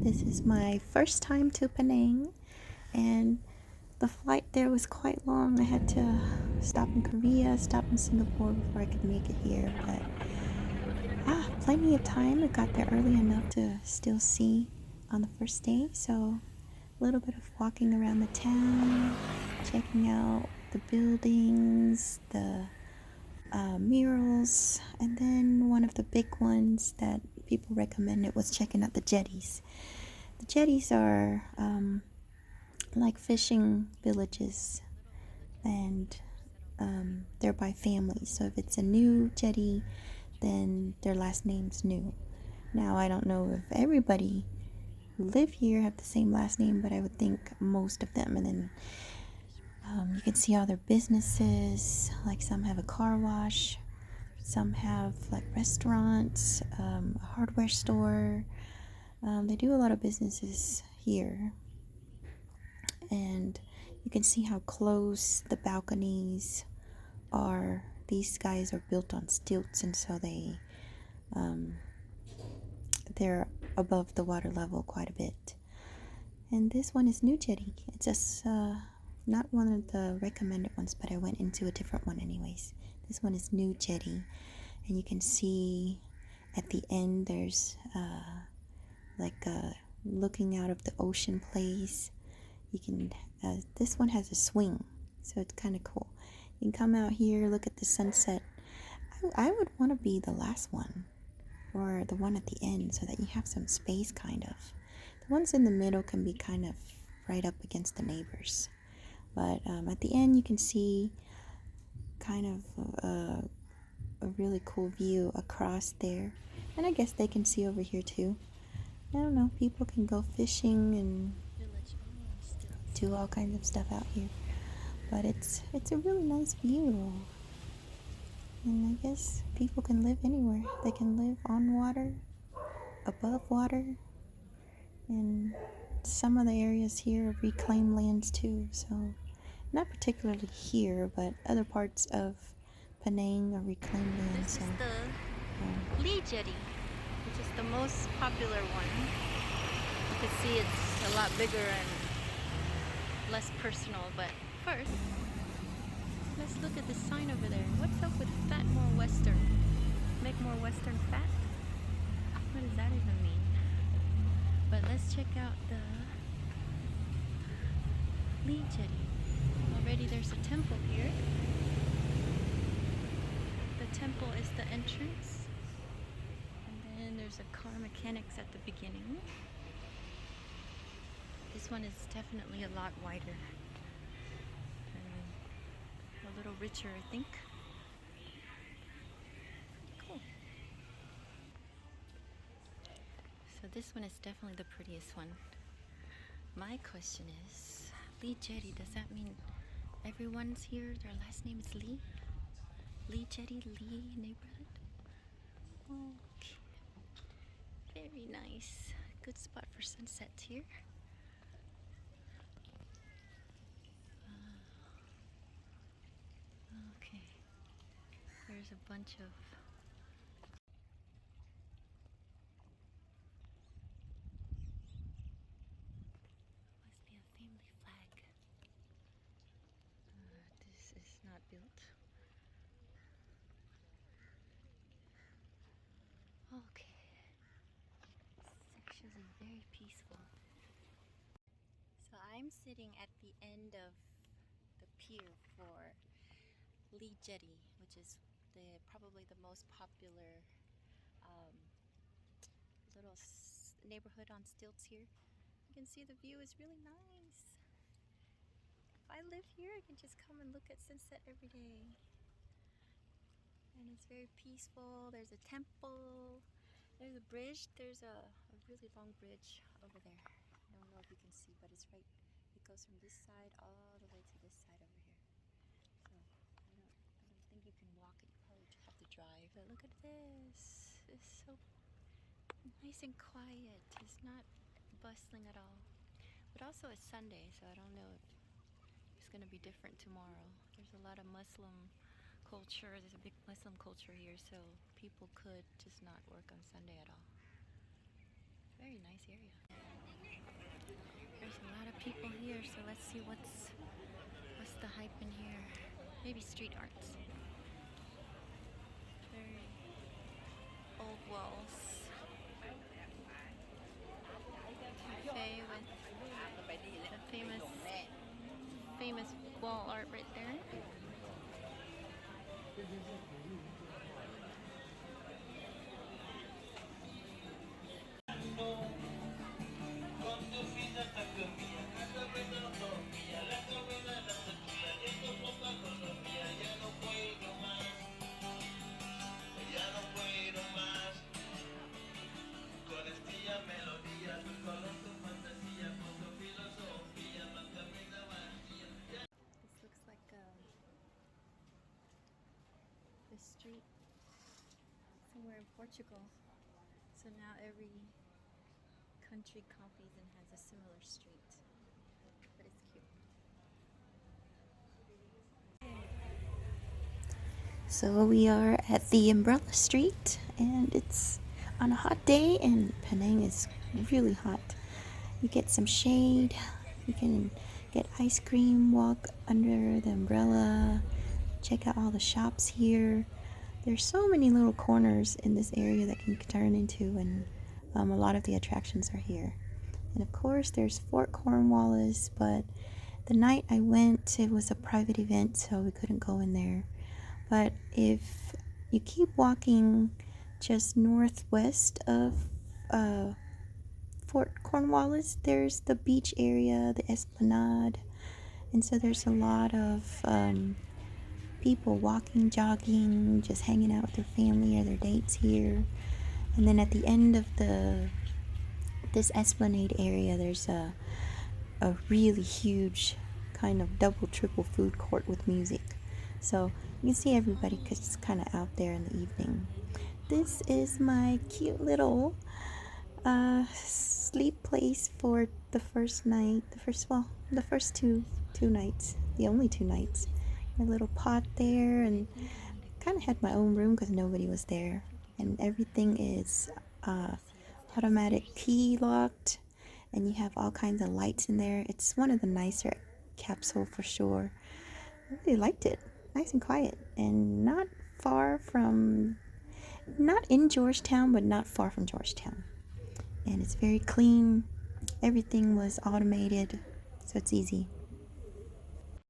This is my first time to Penang, and the flight there was quite long. I had to stop in Korea, stop in Singapore before I could make it here, but plenty of time. I got there early enough to still see on the first day, so a little bit of walking around the town, checking out the buildings, the murals, and then one of the big ones that people recommended was checking out the jetties. The jetties are like fishing villages, and they're by families. So if it's a new jetty, then their last name's New. Now, I don't know if everybody who live here have the same last name, but I would think most of them. And then you can see all their businesses. Like some have a car wash, some have like restaurants, a hardware store. They do a lot of businesses here. And you can see how close the balconies are. These guys are built on stilts, and so they're above the water level quite a bit. And this one is New Jetty. It's just not one of the recommended ones, but I went into a different one anyways. This one is New Jetty, and you can see at the end there's looking out of the ocean place. You can this one has a swing, so it's kind of cool. You can come out here, look at the sunset. I would want to be the last one, or the one at the end, so that you have some space, kind of. The ones in the middle can be kind of right up against the neighbors, but at the end you can see kind of a really cool view across there, and I guess they can see over here too. I don't know, people can go fishing and do all kinds of stuff out here, but it's a really nice view. And I guess people can live anywhere. They can live on water, above water, and some of the areas here are reclaimed lands too. So not particularly here, but other parts of Penang are reclaimed lands. This is the Lee Jetty, which is the most popular one. You can see it's a lot bigger and less personal, but first let's look at the sign over there. What's up with fat more western? Make more western fat? What does that even mean? But let's check out the Lee Jetty. Already there's a temple here. The temple is the entrance, and then there's a car mechanics at the beginning. This one is definitely a lot wider. A little richer, I think. Cool. So this one is definitely the prettiest one. My question is, Lee Jetty, does that mean everyone's here, their last name is Lee? Lee Jetty, Lee neighborhood? Okay. Very nice. Good spot for sunsets here. Okay. There's a bunch of must be a family flag. This is not built. Okay. This section is very peaceful. So I'm sitting at the end of the pier for Lee Jetty, which is probably the most popular little neighborhood on stilts here. You can see the view is really nice. If I live here, I can just come and look at sunset every day. And it's very peaceful. There's a temple. There's a bridge. There's a really long bridge over there. I don't know if you can see, but it's right. It goes from this side all the way to this side over here. So I don't think you can walk it. You probably have to drive. But look at this. It's so nice and quiet. It's not bustling at all. But also it's Sunday, so I don't know if it's going to be different tomorrow. There's a lot of Muslim culture. There's a big Muslim culture here, so people could just not work on Sunday at all. Very nice area. There's a lot of people here, so let's see what's the hype in here. Maybe street arts. Very old walls. Cafe with the famous wall art right there. This looks like the street somewhere in Portugal. So now every country copies and has a similar street. But it's cute. So we are at the Umbrella Street, and it's on a hot day, and Penang is really hot. You get some shade, you can get ice cream, walk under the umbrella, check out all the shops here. There's so many little corners in this area that can turn into, and a lot of the attractions are here. And of course, there's Fort Cornwallis, but the night I went, it was a private event, so we couldn't go in there. But if you keep walking just northwest of Fort Cornwallis, there's the beach area, the Esplanade, and so there's a lot of people walking, jogging, just hanging out with their family or their dates here. And then at the end of this Esplanade area, there's a really huge kind of double, triple food court with music. So you can see everybody because it's kind of out there in the evening. This is my cute little sleep place for the first night. The first two nights, the only 2 nights. My little pot there, and kind of had my own room because nobody was there. And everything is automatic key locked, and you have all kinds of lights in there. It's one of the nicer capsule for sure. I really liked it. Nice and quiet, and not in Georgetown, but not far from Georgetown. And it's very clean. Everything was automated, so it's easy.